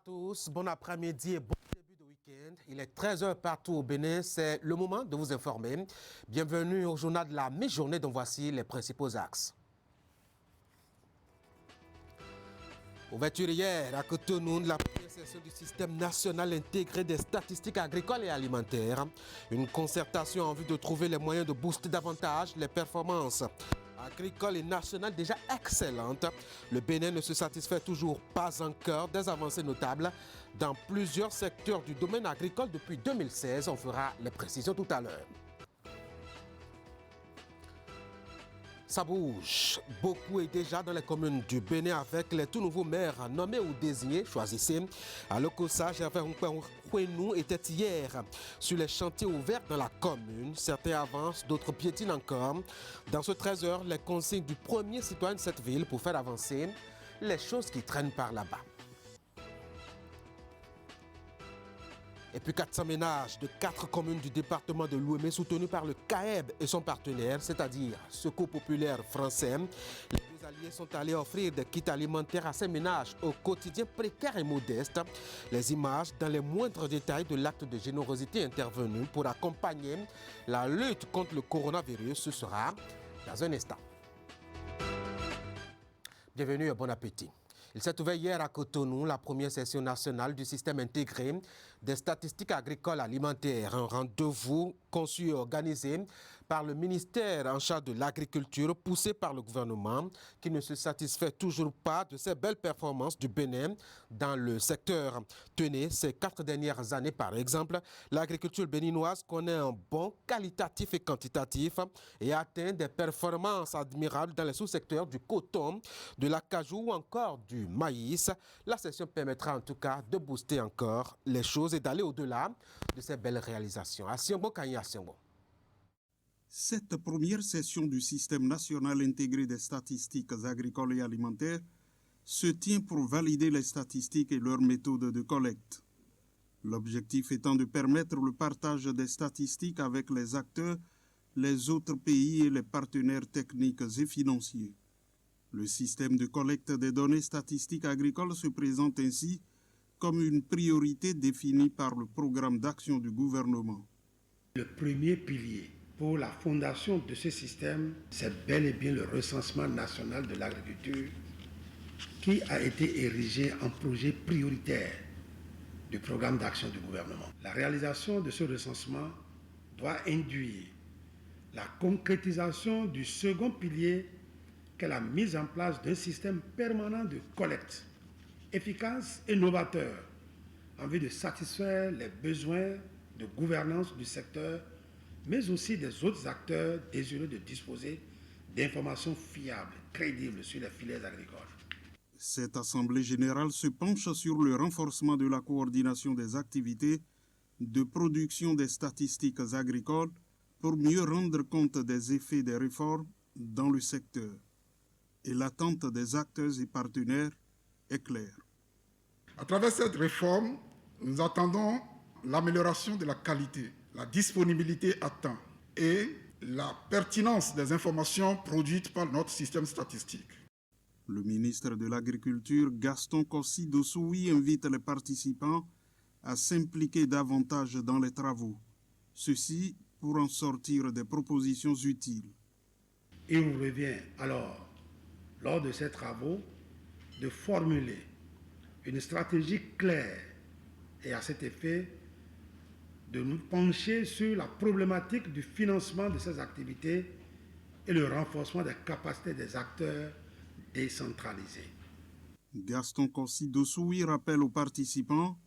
tous, bon après-midi et bon début de week-end. Il est 13h partout au Bénin, c'est le moment de vous informer. Bienvenue au journal de la mi-journée dont voici les principaux axes. Ouverture hier à Cotonou de la première session du système national intégré des statistiques agricoles et alimentaires. Une concertation en vue de trouver les moyens de booster davantage les performances agricoles et nationales déjà excellentes. Le Bénin ne se satisfait toujours pas encore des avancées notables dans plusieurs secteurs du domaine agricole depuis 2016. On fera les précisions tout à l'heure. Ça bouge. Beaucoup est déjà dans les communes du Bénin avec les tout nouveaux maires nommés ou désignés. Choisissez. À Lokossa, Gervais Nkwenou était hier sur les chantiers ouverts dans la commune. Certains avancent, d'autres piétinent encore. Dans ce 13h, les consignes du premier citoyen de cette ville pour faire avancer les choses qui traînent par là-bas. Et puis 400 ménages de 4 communes du département de l'Ouémé soutenus par le CAEB et son partenaire, c'est-à-dire Secours populaire français. Les deux alliés sont allés offrir des kits alimentaires à ces ménages au quotidien précaire et modeste. Les images dans les moindres détails de l'acte de générosité intervenu pour accompagner la lutte contre le coronavirus, ce sera dans un instant. Bienvenue et bon appétit. Il s'est ouvert hier à Cotonou la première session nationale du système intégré des statistiques agricoles alimentaires. Un rendez-vous conçu et organisé par le ministère en charge de l'agriculture, poussé par le gouvernement, qui ne se satisfait toujours pas de ces belles performances du Bénin dans le secteur. Tenez, ces 4 dernières années, par exemple, l'agriculture béninoise connaît un bond qualitatif et quantitatif et atteint des performances admirables dans les sous-secteurs du coton, de l'acajou ou encore du maïs. La session permettra en tout cas de booster encore les choses et d'aller au-delà de ces belles réalisations. Asionbo Kanye Asionbo. Cette première session du système national intégré des statistiques agricoles et alimentaires se tient pour valider les statistiques et leurs méthodes de collecte. L'objectif étant de permettre le partage des statistiques avec les acteurs, les autres pays et les partenaires techniques et financiers. Le système de collecte des données statistiques agricoles se présente ainsi comme une priorité définie par le programme d'action du gouvernement. Le premier pilier pour la fondation de ce système, c'est bel et bien le recensement national de l'agriculture qui a été érigé en projet prioritaire du programme d'action du gouvernement. La réalisation de ce recensement doit induire la concrétisation du second pilier qu'est la mise en place d'un système permanent de collecte efficace et novateur en vue de satisfaire les besoins de gouvernance du secteur, mais aussi des autres acteurs désireux de disposer d'informations fiables, crédibles sur les filières agricoles. Cette Assemblée générale se penche sur le renforcement de la coordination des activités de production des statistiques agricoles pour mieux rendre compte des effets des réformes dans le secteur. Et l'attente des acteurs et partenaires est claire. À travers cette réforme, nous attendons l'amélioration de la qualité, la disponibilité à temps et la pertinence des informations produites par notre système statistique. Le ministre de l'Agriculture, Gaston Kossi-Dossoui, invite les participants à s'impliquer davantage dans les travaux. Ceci pour en sortir des propositions utiles. Il vous revient alors, lors de ces travaux, de formuler une stratégie claire et à cet effet de nous pencher sur la problématique du financement de ces activités et le renforcement des capacités des acteurs décentralisés. Gaston Kossi-Dossoui rappelle aux participants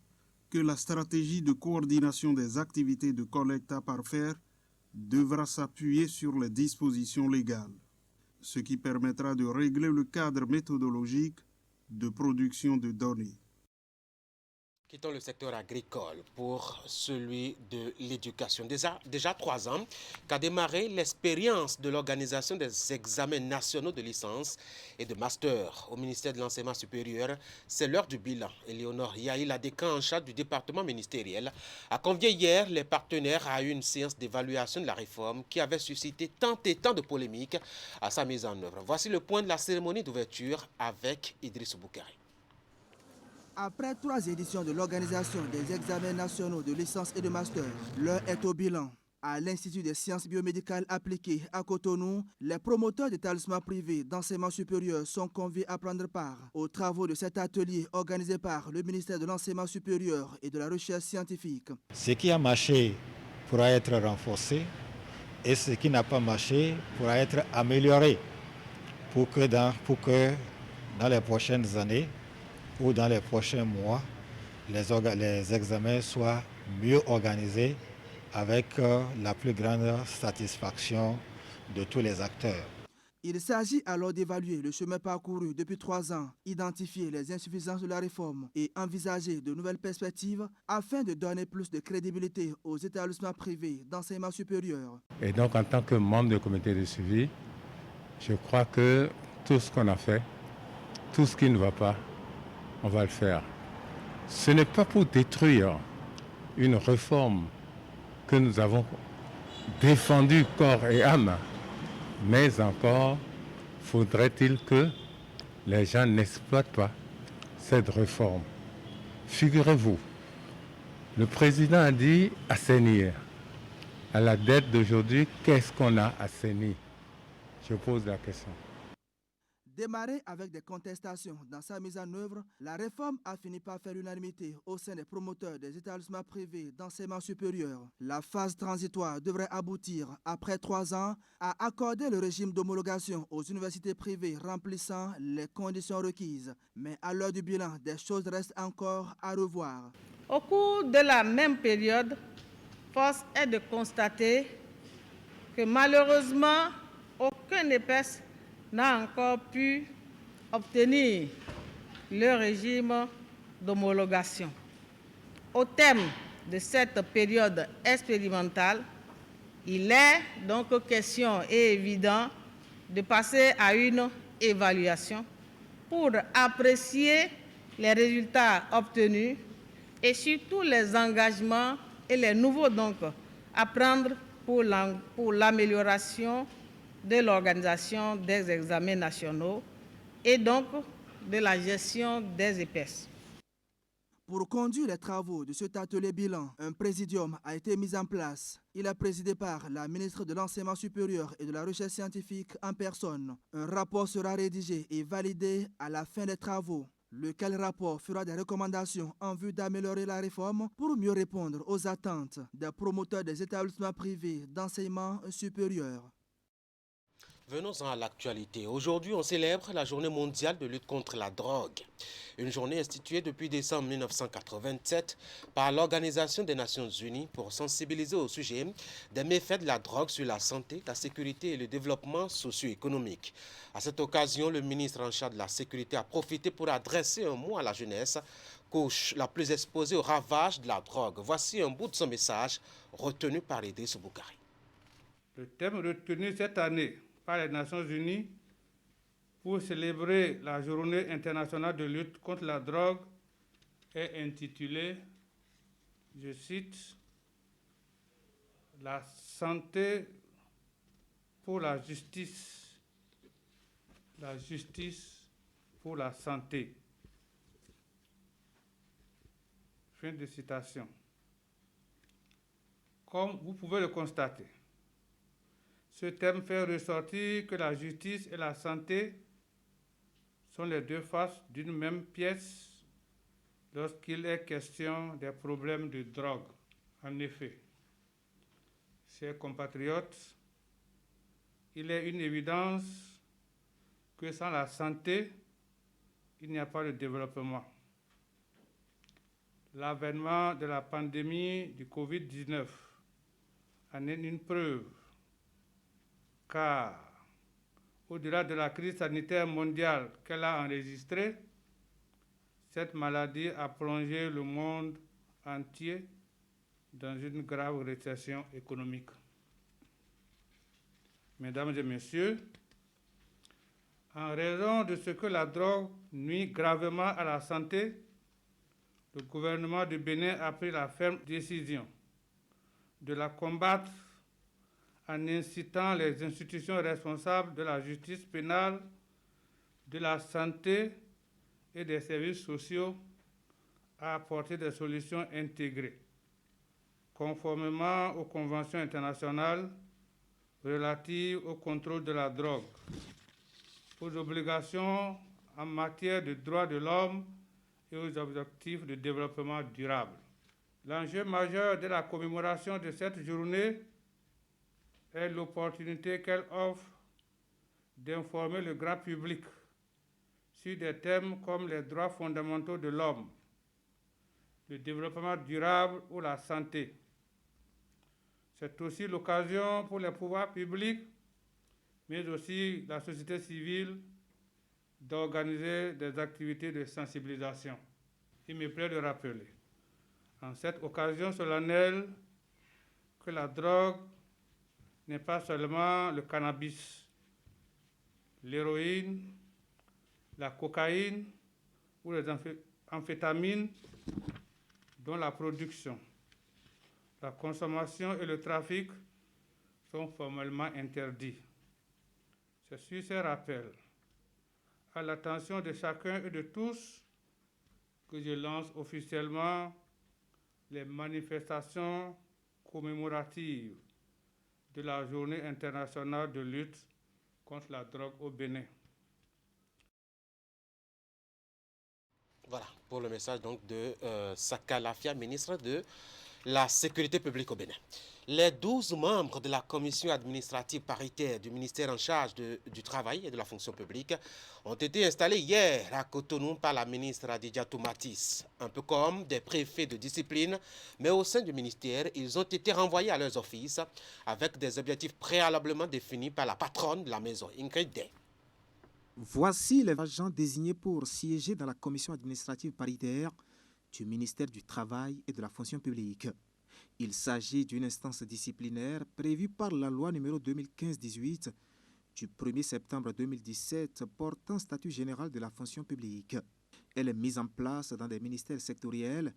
que la stratégie de coordination des activités de collecte à parfaire devra s'appuyer sur les dispositions légales, ce qui permettra de régler le cadre méthodologique de production de données. Quittons le secteur agricole pour celui de l'éducation. Déjà 3 ans qu'a démarré l'expérience de l'organisation des examens nationaux de licence et de master au ministère de l'Enseignement supérieur. C'est l'heure du bilan. Éléonore Yahi, la décan en charge du département ministériel, a convié hier les partenaires à une séance d'évaluation de la réforme qui avait suscité tant et tant de polémiques à sa mise en œuvre. Voici le point de la cérémonie d'ouverture avec Idriss Boukari. Après 3 éditions de l'organisation des examens nationaux de licence et de master, l'heure est au bilan. À l'Institut des sciences biomédicales appliquées à Cotonou, les promoteurs d'établissements privés d'enseignement supérieur sont conviés à prendre part aux travaux de cet atelier organisé par le ministère de l'Enseignement supérieur et de la Recherche scientifique. Ce qui a marché pourra être renforcé et ce qui n'a pas marché pourra être amélioré pour que dans les prochaines années ou dans les prochains mois, les examens soient mieux organisés avec la plus grande satisfaction de tous les acteurs. Il s'agit alors d'évaluer le chemin parcouru depuis 3 ans, identifier les insuffisances de la réforme et envisager de nouvelles perspectives afin de donner plus de crédibilité aux établissements privés d'enseignement supérieur. Et donc en tant que membre du comité de suivi, je crois que tout ce qu'on a fait, tout ce qui ne va pas, on va le faire. Ce n'est pas pour détruire une réforme que nous avons défendue corps et âme, mais encore faudrait-il que les gens n'exploitent pas cette réforme. Figurez-vous, le président a dit assainir. À la date d'aujourd'hui, qu'est-ce qu'on a assaini? Je pose la question. Démarrée avec des contestations dans sa mise en œuvre, la réforme a fini par faire l'unanimité au sein des promoteurs des établissements privés d'enseignement supérieur. La phase transitoire devrait aboutir, après 3 ans, à accorder le régime d'homologation aux universités privées remplissant les conditions requises. Mais à l'heure du bilan, des choses restent encore à revoir. Au cours de la même période, force est de constater que malheureusement, aucun EPES n'a encore pu obtenir le régime d'homologation. Au terme de cette période expérimentale, il est donc question et évident de passer à une évaluation pour apprécier les résultats obtenus et surtout les engagements et les nouveaux donc à prendre pour l'amélioration de l'organisation des examens nationaux et donc de la gestion des EPES. Pour conduire les travaux de cet atelier bilan, un présidium a été mis en place. Il est présidé par la ministre de l'Enseignement supérieur et de la Recherche scientifique en personne. Un rapport sera rédigé et validé à la fin des travaux. Lequel rapport fera des recommandations en vue d'améliorer la réforme pour mieux répondre aux attentes des promoteurs des établissements privés d'enseignement supérieur. Venons-en à l'actualité. Aujourd'hui, on célèbre la journée mondiale de lutte contre la drogue. Une journée instituée depuis décembre 1987 par l'Organisation des Nations Unies pour sensibiliser au sujet des méfaits de la drogue sur la santé, la sécurité et le développement socio-économique. À cette occasion, le ministre en charge de la sécurité a profité pour adresser un mot à la jeunesse, couche la plus exposée aux ravages de la drogue. Voici un bout de son message retenu par Idriss Boukari. Le thème retenu cette année par les Nations Unies pour célébrer la Journée internationale de lutte contre la drogue est intitulé, je cite, « La santé pour la justice pour la santé ». Fin de citation. Comme vous pouvez le constater, ce thème fait ressortir que la justice et la santé sont les deux faces d'une même pièce lorsqu'il est question des problèmes de drogue. En effet, chers compatriotes, il est une évidence que sans la santé, il n'y a pas de développement. L'avènement de la pandémie du Covid-19 en est une preuve, car au-delà de la crise sanitaire mondiale qu'elle a enregistrée, cette maladie a plongé le monde entier dans une grave récession économique. Mesdames et messieurs, en raison de ce que la drogue nuit gravement à la santé, le gouvernement du Bénin a pris la ferme décision de la combattre en incitant les institutions responsables de la justice pénale, de la santé et des services sociaux à apporter des solutions intégrées, conformément aux conventions internationales relatives au contrôle de la drogue, aux obligations en matière de droits de l'homme et aux objectifs de développement durable. L'enjeu majeur de la commémoration de cette journée est l'opportunité qu'elle offre d'informer le grand public sur des thèmes comme les droits fondamentaux de l'homme, le développement durable ou la santé. C'est aussi l'occasion pour les pouvoirs publics, mais aussi la société civile, d'organiser des activités de sensibilisation. Il me plaît de rappeler, en cette occasion solennelle, que la drogue n'est pas seulement le cannabis, l'héroïne, la cocaïne ou les amphétamines dont la production, la consommation et le trafic sont formellement interdits. C'est sur ces rappels, à l'attention de chacun et de tous, que je lance officiellement les manifestations commémoratives de la Journée internationale de lutte contre la drogue au Bénin. Voilà, pour le message donc de Saka Lafia, ministre de la Sécurité publique au Bénin. Les 12 membres de la commission administrative paritaire du ministère en charge du travail et de la fonction publique ont été installés hier à Cotonou par la ministre Adidjatou Matis, un peu comme des préfets de discipline, mais au sein du ministère, ils ont été renvoyés à leurs offices avec des objectifs préalablement définis par la patronne de la maison, Ingrid Day. Voici les agents désignés pour siéger dans la commission administrative paritaire du ministère du Travail et de la fonction publique. Il s'agit d'une instance disciplinaire prévue par la loi numéro 2015-18 du 1er septembre 2017 portant statut général de la fonction publique. Elle est mise en place dans des ministères sectoriels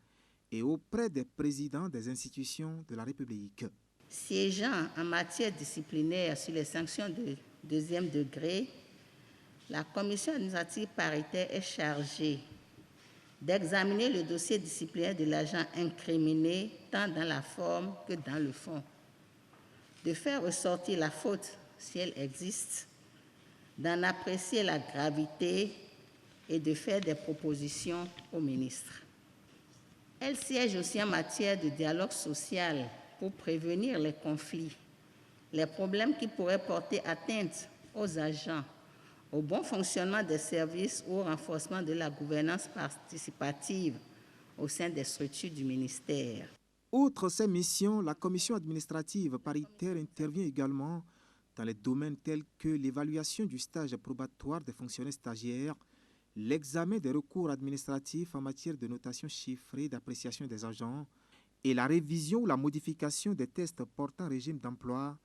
et auprès des présidents des institutions de la République. Siégeant en matière disciplinaire sur les sanctions de deuxième degré, la commission administrative paritaire est chargée d'examiner le dossier disciplinaire de l'agent incriminé tant dans la forme que dans le fond, de faire ressortir la faute si elle existe, d'en apprécier la gravité et de faire des propositions au ministre. Elle siège aussi en matière de dialogue social pour prévenir les conflits, les problèmes qui pourraient porter atteinte aux agents, au bon fonctionnement des services ou au renforcement de la gouvernance participative au sein des structures du ministère. Outre ces missions, la commission administrative paritaire intervient également dans les domaines tels que l'évaluation du stage probatoire des fonctionnaires stagiaires, l'examen des recours administratifs en matière de notation chiffrée d'appréciation des agents et la révision ou la modification des tests portant régime d'emploi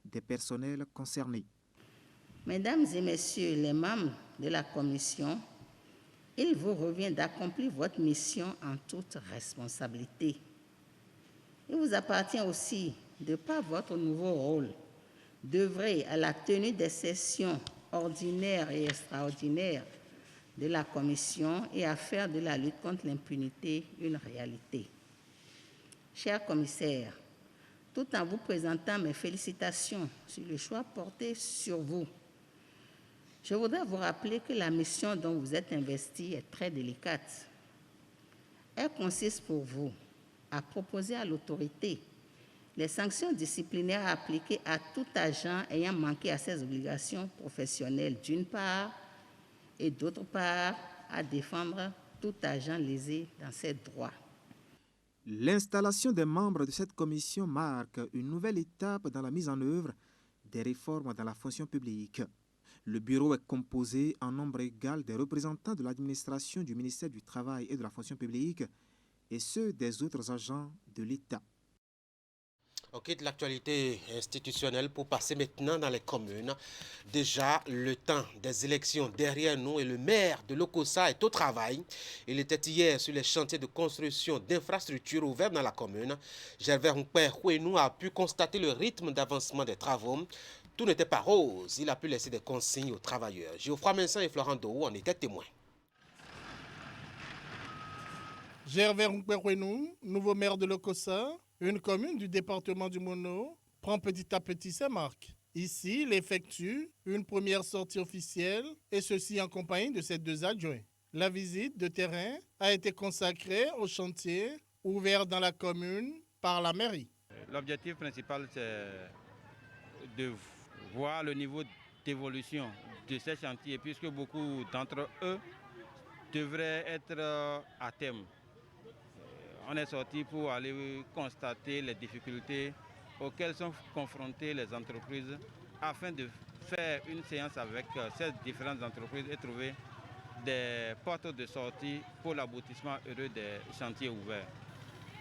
des personnels concernés. Mesdames et messieurs les membres de la commission, il vous revient d'accomplir votre mission en toute responsabilité. Il vous appartient aussi, de par votre nouveau rôle, d'œuvrer à la tenue des sessions ordinaires et extraordinaires de la commission et à faire de la lutte contre l'impunité une réalité. Chers commissaires, tout en vous présentant mes félicitations sur le choix porté sur vous, je voudrais vous rappeler que la mission dont vous êtes investis est très délicate. Elle consiste pour vous à proposer à l'autorité les sanctions disciplinaires appliquées à tout agent ayant manqué à ses obligations professionnelles d'une part et d'autre part à défendre tout agent lésé dans ses droits. L'installation des membres de cette commission marque une nouvelle étape dans la mise en œuvre des réformes dans la fonction publique. Le bureau est composé en nombre égal des représentants de l'administration du ministère du Travail et de la fonction publique et ceux des autres agents de l'État. On quitte l'actualité institutionnelle pour passer maintenant dans les communes. Déjà, le temps des élections derrière nous et le maire de Lokossa est au travail. Il était hier sur les chantiers de construction d'infrastructures ouverts dans la commune. Gervais Hunkper-Houenou a pu constater le rythme d'avancement des travaux. Tout n'était pas rose. Il a pu laisser des consignes aux travailleurs. Geoffroy Mensan et Florent Dou en étaient témoins. Gervais Runkwenou, nouveau maire de Lokossa, une commune du département du Mono, prend petit à petit ses marques. Ici, il effectue une première sortie officielle, et ceci en compagnie de ses 2 adjoints. La visite de terrain a été consacrée au chantier ouvert dans la commune par la mairie. L'objectif principal, c'est de voir le niveau d'évolution de ces chantiers, puisque beaucoup d'entre eux devraient être à terme. On est sorti pour aller constater les difficultés auxquelles sont confrontées les entreprises afin de faire une séance avec ces différentes entreprises et trouver des portes de sortie pour l'aboutissement heureux des chantiers ouverts.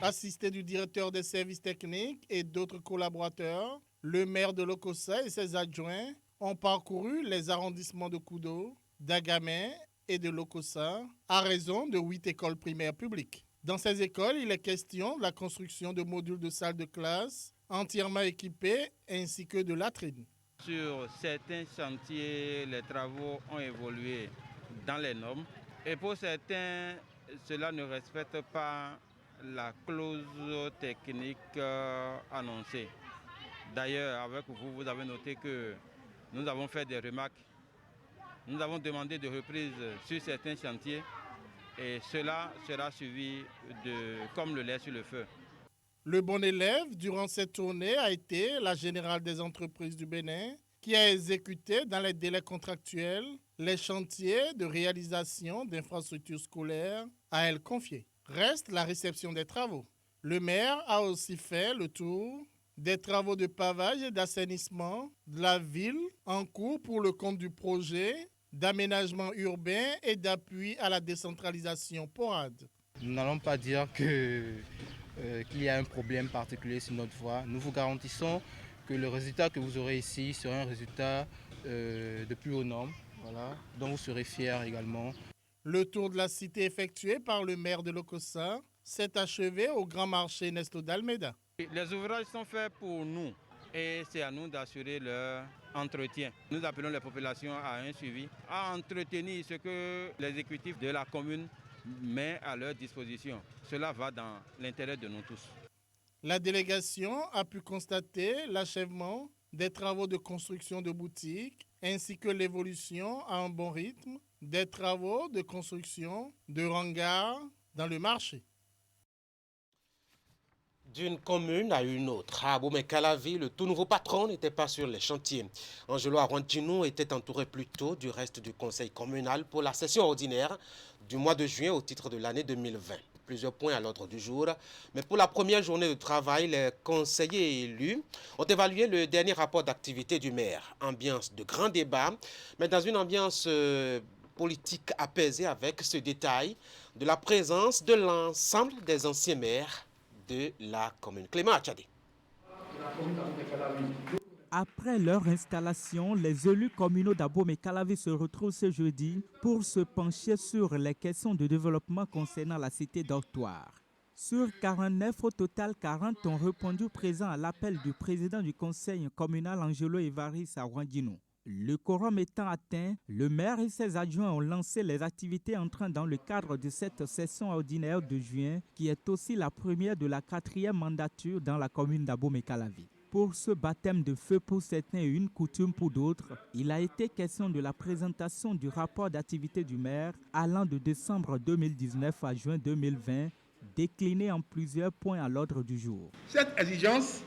Assisté du directeur des services techniques et d'autres collaborateurs, le maire de Lokossa et ses adjoints ont parcouru les arrondissements de Kudo, d'Agamé et de Lokossa à raison de 8 écoles primaires publiques. Dans ces écoles, il est question de la construction de modules de salles de classe entièrement équipés ainsi que de latrines. Sur certains chantiers, les travaux ont évolué dans les normes et pour certains, cela ne respecte pas la clause technique annoncée. D'ailleurs, avec vous, vous avez noté que nous avons fait des remarques. Nous avons demandé de reprise sur certains chantiers et cela sera suivi comme le lait sur le feu. Le bon élève durant cette tournée a été la Générale des entreprises du Bénin qui a exécuté dans les délais contractuels les chantiers de réalisation d'infrastructures scolaires à elle confiés. Reste la réception des travaux. Le maire a aussi fait le tour des travaux de pavage et d'assainissement de la ville en cours pour le compte du projet d'aménagement urbain et d'appui à la décentralisation PORAD. Nous n'allons pas dire qu'il y a un problème particulier sur notre voie. Nous vous garantissons que le résultat que vous aurez ici sera un résultat de plus haut norme, voilà, dont vous serez fiers également. Le tour de la cité effectué par le maire de Lokossa s'est achevé au grand marché Nesto d'Almeida. Les ouvrages sont faits pour nous et c'est à nous d'assurer leur entretien. Nous appelons les populations à un suivi, à entretenir ce que l'exécutif de la commune met à leur disposition. Cela va dans l'intérêt de nous tous. La délégation a pu constater l'achèvement des travaux de construction de boutiques ainsi que l'évolution à un bon rythme des travaux de construction de hangars dans le marché. D'une commune à une autre, à Abomey-Calavi, le tout nouveau patron n'était pas sur les chantiers. Angelo Arwandjinou était entouré plus tôt du reste du conseil communal pour la session ordinaire du mois de juin au titre de l'année 2020. Plusieurs points à l'ordre du jour. Mais pour la première journée de travail, les conseillers élus ont évalué le dernier rapport d'activité du maire. Ambiance de grand débat, mais dans une ambiance politique apaisée avec ce détail de la présence de l'ensemble des anciens maires de la commune. Clément Achadé. Après leur installation, les élus communaux d'Abomey-Calavi se retrouvent ce jeudi pour se pencher sur les questions de développement concernant la cité dortoir. Sur 49, au total, 40 ont répondu présent à l'appel du président du conseil communal Angelo Évariste Arwandjinou. Le quorum étant atteint, le maire et ses adjoints ont lancé les activités entrant dans le cadre de cette session ordinaire de juin, qui est aussi la première de la 4e mandature dans la commune d'Abomey-Calavi. Pour ce baptême de feu pour certains et une coutume pour d'autres, il a été question de la présentation du rapport d'activité du maire allant de décembre 2019 à juin 2020, décliné en plusieurs points à l'ordre du jour. Cette exigence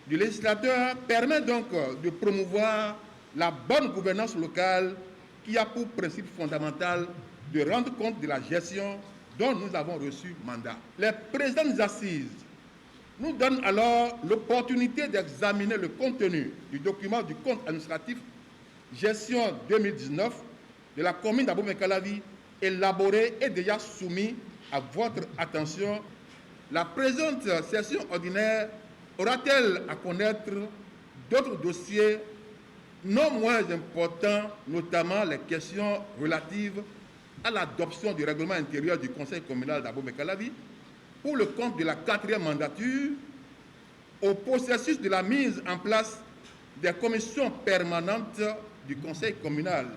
du législateur permet donc de promouvoir la bonne gouvernance locale qui a pour principe fondamental de rendre compte de la gestion dont nous avons reçu mandat. Les présentes assises nous donnent alors l'opportunité d'examiner le contenu du document du compte administratif gestion 2019 de la commune d'Abomey-Calavi, élaboré et déjà soumis à votre attention. La présente session ordinaire aura-t-elle à connaître d'autres dossiers non moins importants, notamment les questions relatives à l'adoption du règlement intérieur du conseil communal d'Abomey-Calavi pour le compte de la 4e mandature, au processus de la mise en place des commissions permanentes du conseil communal.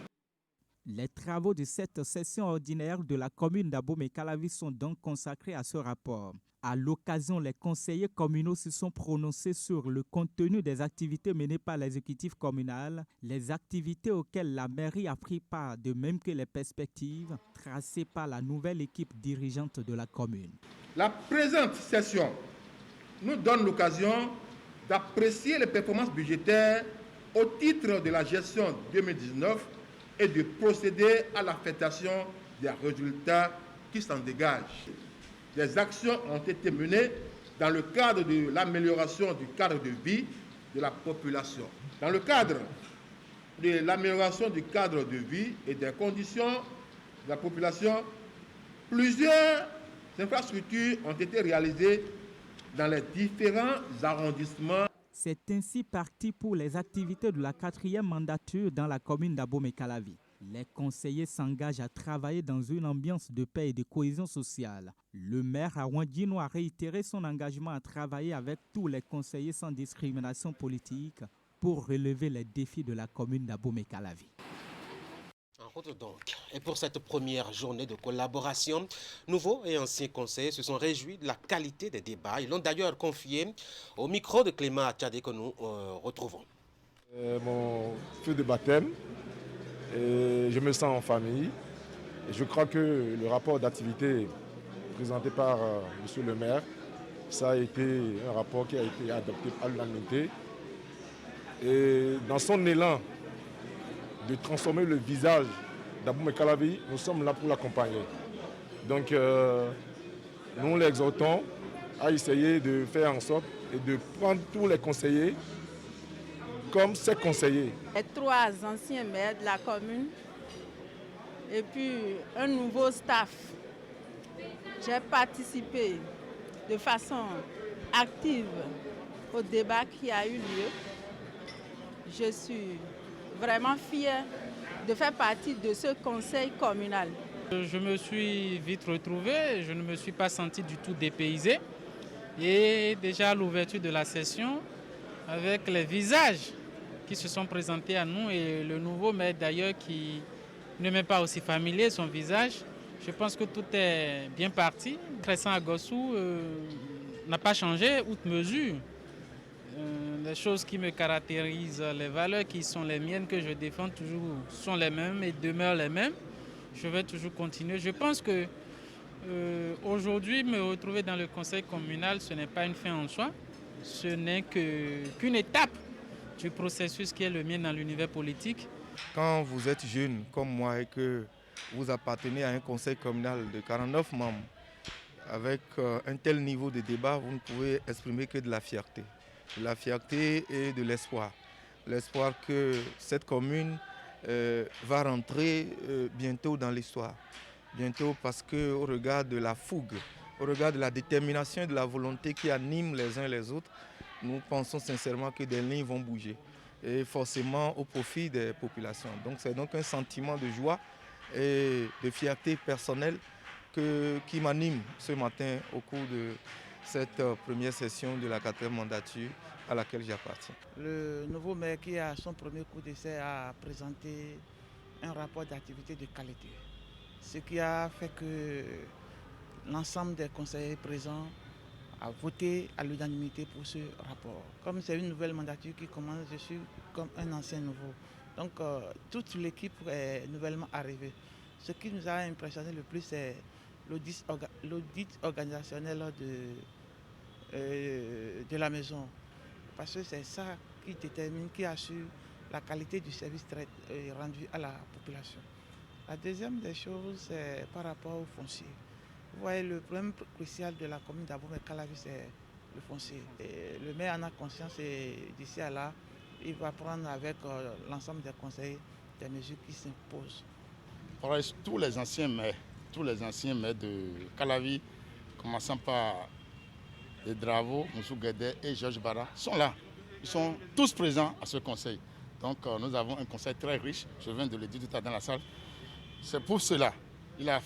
Les travaux de cette session ordinaire de la commune d'Abomey-Calavi sont donc consacrés à ce rapport. À l'occasion, les conseillers communaux se sont prononcés sur le contenu des activités menées par l'exécutif communal, les activités auxquelles la mairie a pris part, de même que les perspectives tracées par la nouvelle équipe dirigeante de la commune. La présente session nous donne l'occasion d'apprécier les performances budgétaires au titre de la gestion 2019 et de procéder à l'affectation des résultats qui s'en dégagent. Des actions ont été menées dans le cadre de l'amélioration du cadre de vie de la population. Dans le cadre de l'amélioration du cadre de vie et des conditions de la population, plusieurs infrastructures ont été réalisées dans les différents arrondissements. C'est ainsi parti pour les activités de la 4e mandature dans la commune d'Abomey-Calavi. Les conseillers s'engagent à travailler dans une ambiance de paix et de cohésion sociale. Le maire Awandino a réitéré son engagement à travailler avec tous les conseillers sans discrimination politique pour relever les défis de la commune d'Abomey-Calavi. En route donc. Et pour cette première journée de collaboration, nouveaux et anciens conseillers se sont réjouis de la qualité des débats. Ils l'ont d'ailleurs confié au micro de Clément Atchadé que nous retrouvons. Mon feu de baptême, et je me sens en famille. Et je crois que le rapport d'activité présenté par M. le maire, ça a été un rapport qui a été adopté à l'unanimité. Et dans son élan de transformer le visage d'Abomey-Calavi, nous sommes là pour l'accompagner. Donc nous l'exhortons à essayer de faire en sorte et de prendre tous les conseillers comme ses conseillers. Les 3 anciens maires de la commune et puis un nouveau staff. J'ai participé de façon active au débat qui a eu lieu. Je suis vraiment fière de faire partie de ce conseil communal. Je me suis vite retrouvé, je ne me suis pas senti du tout dépaysé. Et déjà à l'ouverture de la session, avec les visages qui se sont présentés à nous et le nouveau maire d'ailleurs qui ne m'est pas aussi familier, son visage, je pense que tout est bien parti. Crescent Agossou n'a pas changé outre mesure. Les choses qui me caractérisent, les valeurs qui sont les miennes, que je défends toujours, sont les mêmes et demeurent les mêmes. Je vais toujours continuer. Je pense que aujourd'hui, me retrouver dans le conseil communal, ce n'est pas une fin en soi. Ce n'est qu'une étape du processus qui est le mien dans l'univers politique. Quand vous êtes jeune comme moi et que vous appartenez à un conseil communal de 49 membres, avec un tel niveau de débat, vous ne pouvez exprimer que de la fierté. De la fierté et de l'espoir. L'espoir que cette commune va rentrer bientôt dans l'histoire. Bientôt parce qu'au regard de la fougue, au regard de la détermination et de la volonté qui animent les uns les autres, nous pensons sincèrement que des lignes vont bouger. Et forcément au profit des populations. Donc c'est donc un sentiment de joie et de fierté personnelle qui m'anime ce matin au cours de cette première session de la 4e mandature à laquelle j'appartiens. Le nouveau maire qui a son premier coup d'essai a présenté un rapport d'activité de qualité. Ce qui a fait que l'ensemble des conseillers présents a voté à l'unanimité pour ce rapport. Comme c'est une nouvelle mandature qui commence, je suis comme un ancien nouveau. Donc toute l'équipe est nouvellement arrivée. Ce qui nous a impressionné le plus, c'est l'audit organisationnel de la maison. Parce que c'est ça qui détermine, qui assure la qualité du service rendu à la population. La deuxième des choses, c'est par rapport au foncier. Vous voyez, le problème crucial de la commune d'Abomey-Calavi, c'est le foncier. Et le maire en a conscience et d'ici à là, il va prendre avec l'ensemble des conseillers des mesures qui s'imposent. Tous les anciens maires de Calavi, commençant par Dravo, Moussou Guédé et Georges Bara, sont là. Ils sont tous présents à ce conseil. Donc nous avons un conseil très riche, je viens de le dire tout à l'heure dans la salle. C'est pour cela qu'il a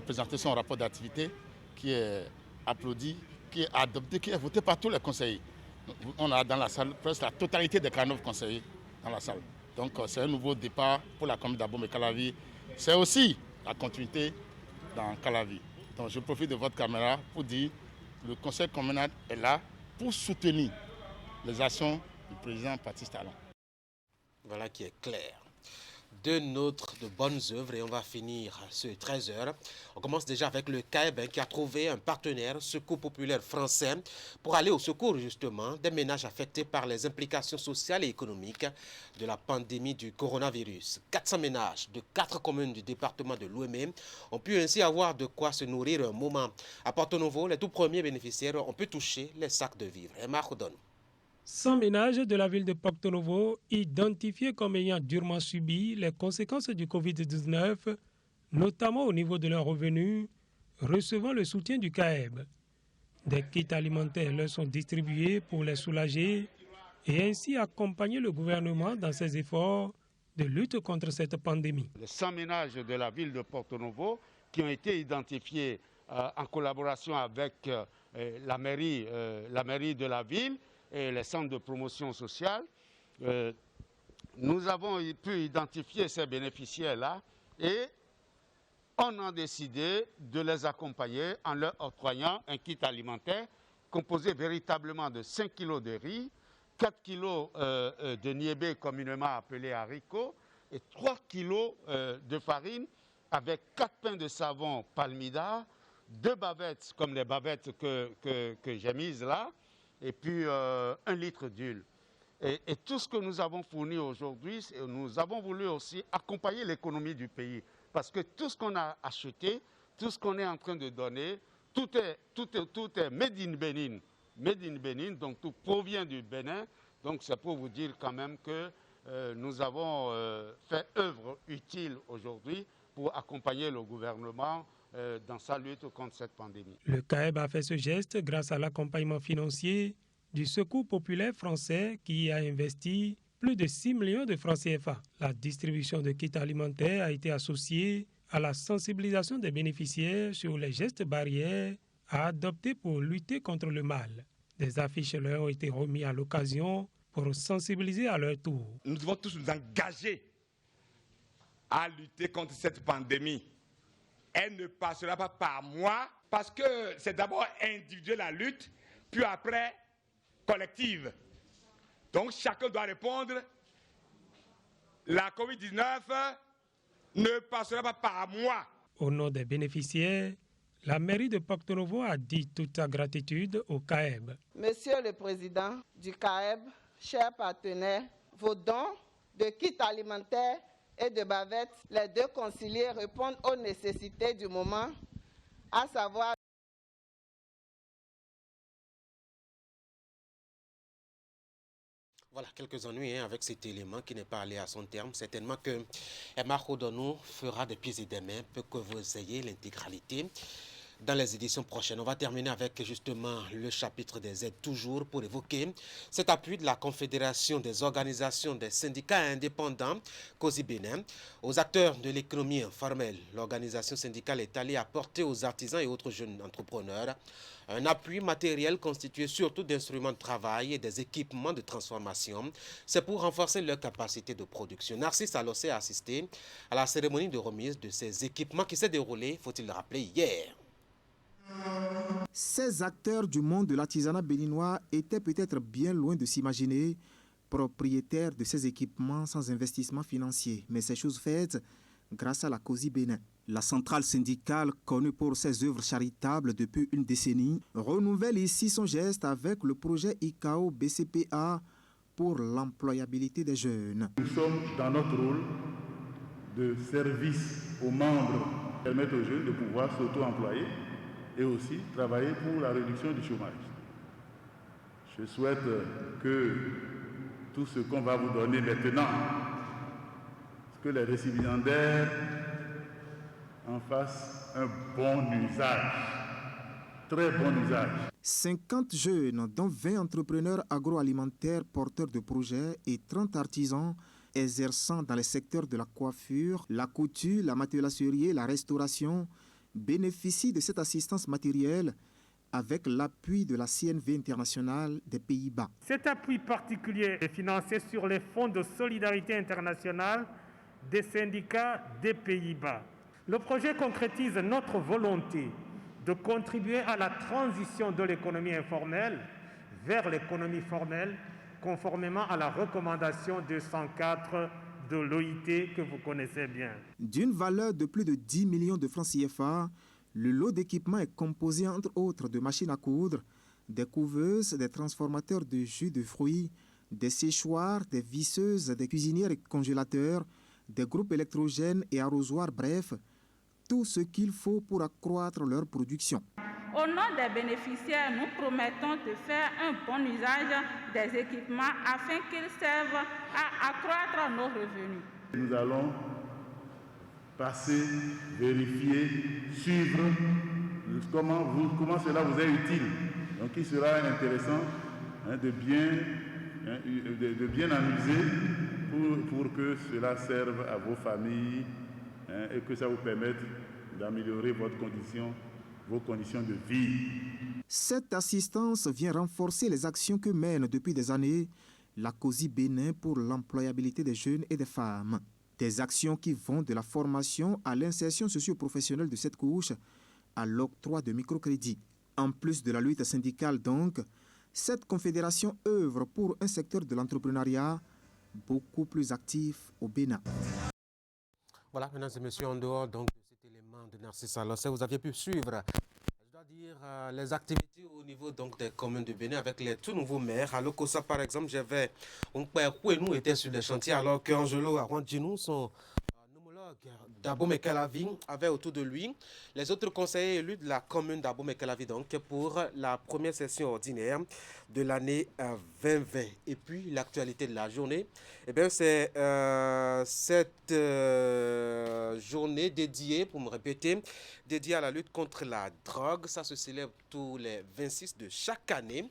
présenté son rapport d'activité qui est applaudi, qui est adopté, qui est voté par tous les conseillers. On a dans la salle presque la totalité des 49 conseillers dans la salle. Donc c'est un nouveau départ pour la commune d'Abomey-Calavi c'est aussi la continuité dans Calavi. Donc je profite de votre caméra pour dire que le conseil communal est là pour soutenir les actions du président Patrice Talon. Voilà qui est clair. Deux notes de bonnes œuvres et on va finir ce 13h. On commence déjà avec le CAEB qui a trouvé un partenaire, Secours populaire français, pour aller au secours justement des ménages affectés par les implications sociales et économiques de la pandémie du coronavirus. 400 ménages de 4 communes du département de l'Ouémé ont pu ainsi avoir de quoi se nourrir un moment. À Porto Novo, les tout premiers bénéficiaires ont pu toucher les sacs de vivres. Et Marc Rodon. 100 ménages de la ville de Porto Novo, identifiés comme ayant durement subi les conséquences du Covid-19, notamment au niveau de leurs revenus, recevant le soutien du CAEB. Des kits alimentaires leur sont distribués pour les soulager et ainsi accompagner le gouvernement dans ses efforts de lutte contre cette pandémie. Les 100 ménages de la ville de Porto Novo qui ont été identifiés en collaboration avec la mairie de la ville, et les centres de promotion sociale, nous avons pu identifier ces bénéficiaires-là et on a décidé de les accompagner en leur octroyant un kit alimentaire composé véritablement de 5 kg de riz, 4 kg de niébé communément appelé haricot et 3 kg de farine avec 4 pains de savon Palmida, 2 bavettes comme les bavettes que j'ai mises là, et puis 1 litre d'huile. Et tout ce que nous avons fourni aujourd'hui, nous avons voulu aussi accompagner l'économie du pays. Parce que tout ce qu'on a acheté, tout ce qu'on est en train de donner, tout est made in Bénin. Made in Bénin, donc tout provient du Bénin. Donc c'est pour vous dire quand même que nous avons fait œuvre utile aujourd'hui pour accompagner le gouvernement dans sa lutte contre cette pandémie. Le CAEB a fait ce geste grâce à l'accompagnement financier du Secours populaire français qui a investi plus de 6 millions de francs CFA. La distribution de kits alimentaires a été associée à la sensibilisation des bénéficiaires sur les gestes barrières à adopter pour lutter contre le mal. Des affiches leur ont été remises à l'occasion pour sensibiliser à leur tour. Nous devons tous nous engager à lutter contre cette pandémie. Elle ne passera pas par moi, parce que c'est d'abord individuel la lutte, puis après collective. Donc chacun doit répondre, la Covid-19 ne passera pas par moi. Au nom des bénéficiaires, la mairie de Porto Novo a dit toute sa gratitude au CAEB. Monsieur le Président du CAEB, chers partenaires, vos dons de kits alimentaires et de bavettes, les deux conciliés répondent aux nécessités du moment, à savoir Voilà, quelques ennuis avec cet élément qui n'est pas allé à son terme. Certainement que Marc Odonou fera des pieds et des mains pour que vous ayez l'intégralité dans les éditions prochaines. On va terminer avec justement le chapitre des aides toujours pour évoquer cet appui de la Confédération des organisations des syndicats indépendants, COSI Bénin, aux acteurs de l'économie informelle. L'organisation syndicale est allée apporter aux artisans et autres jeunes entrepreneurs un appui matériel constitué surtout d'instruments de travail et des équipements de transformation. C'est pour renforcer leur capacité de production. Narcisse Alossé a assisté à la cérémonie de remise de ces équipements qui s'est déroulée, faut-il le rappeler, hier. Ces acteurs du monde de l'artisanat béninois étaient peut-être bien loin de s'imaginer propriétaires de ces équipements sans investissement financier. Mais c'est chose faite grâce à la COSI Bénin. La centrale syndicale, connue pour ses œuvres charitables depuis une décennie, renouvelle ici son geste avec le projet ICAO BCPA pour l'employabilité des jeunes. Nous sommes dans notre rôle de service aux membres, permettre aux jeunes de pouvoir s'auto-employer et aussi travailler pour la réduction du chômage. Je souhaite que tout ce qu'on va vous donner maintenant, que les récipiendaires en fassent un bon usage, très bon usage. 50 jeunes, dont 20 entrepreneurs agroalimentaires porteurs de projets et 30 artisans exerçant dans les secteurs de la coiffure, la couture, la matelasserie, la restauration, bénéficient de cette assistance matérielle avec l'appui de la CNV internationale des Pays-Bas. Cet appui particulier est financé sur les fonds de solidarité internationale des syndicats des Pays-Bas. Le projet concrétise notre volonté de contribuer à la transition de l'économie informelle vers l'économie formelle, conformément à la recommandation 204 de l'OIT que vous connaissez bien. D'une valeur de plus de 10 millions de francs CFA, le lot d'équipement est composé entre autres de machines à coudre, des couveuses, des transformateurs de jus de fruits, des séchoirs, des visseuses, des cuisinières et congélateurs, des groupes électrogènes et arrosoirs, bref, tout ce qu'il faut pour accroître leur production. Au nom des bénéficiaires, nous promettons de faire un bon usage des équipements afin qu'ils servent à accroître nos revenus. Nous allons passer, vérifier, suivre comment cela vous est utile. Donc il sera intéressant de bien amuser pour que cela serve à vos familles et que ça vous permette d'améliorer vos conditions de vie. Cette assistance vient renforcer les actions que mène depuis des années la COSI Bénin pour l'employabilité des jeunes et des femmes. Des actions qui vont de la formation à l'insertion socio-professionnelle de cette couche à l'octroi de microcrédits. En plus de la lutte syndicale donc, cette confédération œuvre pour un secteur de l'entrepreneuriat beaucoup plus actif au Bénin. Voilà, mesdames et messieurs, en dehors donc, de cet élément de Narcisse Alossé, vous aviez pu suivre, je dois dire, les activités au niveau donc, des communes de Bénin avec les tout nouveaux maires. À Lokossa, par exemple, j'avais un père qui nous était sur les chantiers alors qu'Angelo Arwandinou, son homologue d'Abomey-Calavi, avait autour de lui les autres conseillers élus de la commune d'Abomey-Calavi donc pour la première session ordinaire de l'année 2020. Et puis l'actualité de la journée, eh bien c'est cette journée dédiée, pour me répéter, dédiée à la lutte contre la drogue. Ça se célèbre tous les 26 de chaque année.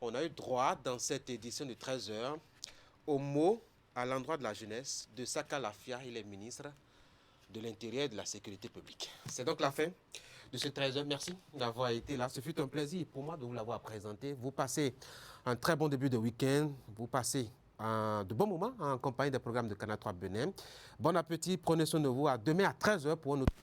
On a eu droit dans cette édition de 13h au mot à l'endroit de la jeunesse de Saka Lafia, il est ministre de l'Intérieur et de la Sécurité publique. C'est donc la fin de ce 13h. Merci d'avoir été là. Ce fut un plaisir pour moi de vous l'avoir présenté. Vous passez un très bon début de week-end. Vous passez de bons moments en compagnie des programmes de Canal 3 Bénin. Bon appétit, prenez soin de vous. À demain à 13h pour un autre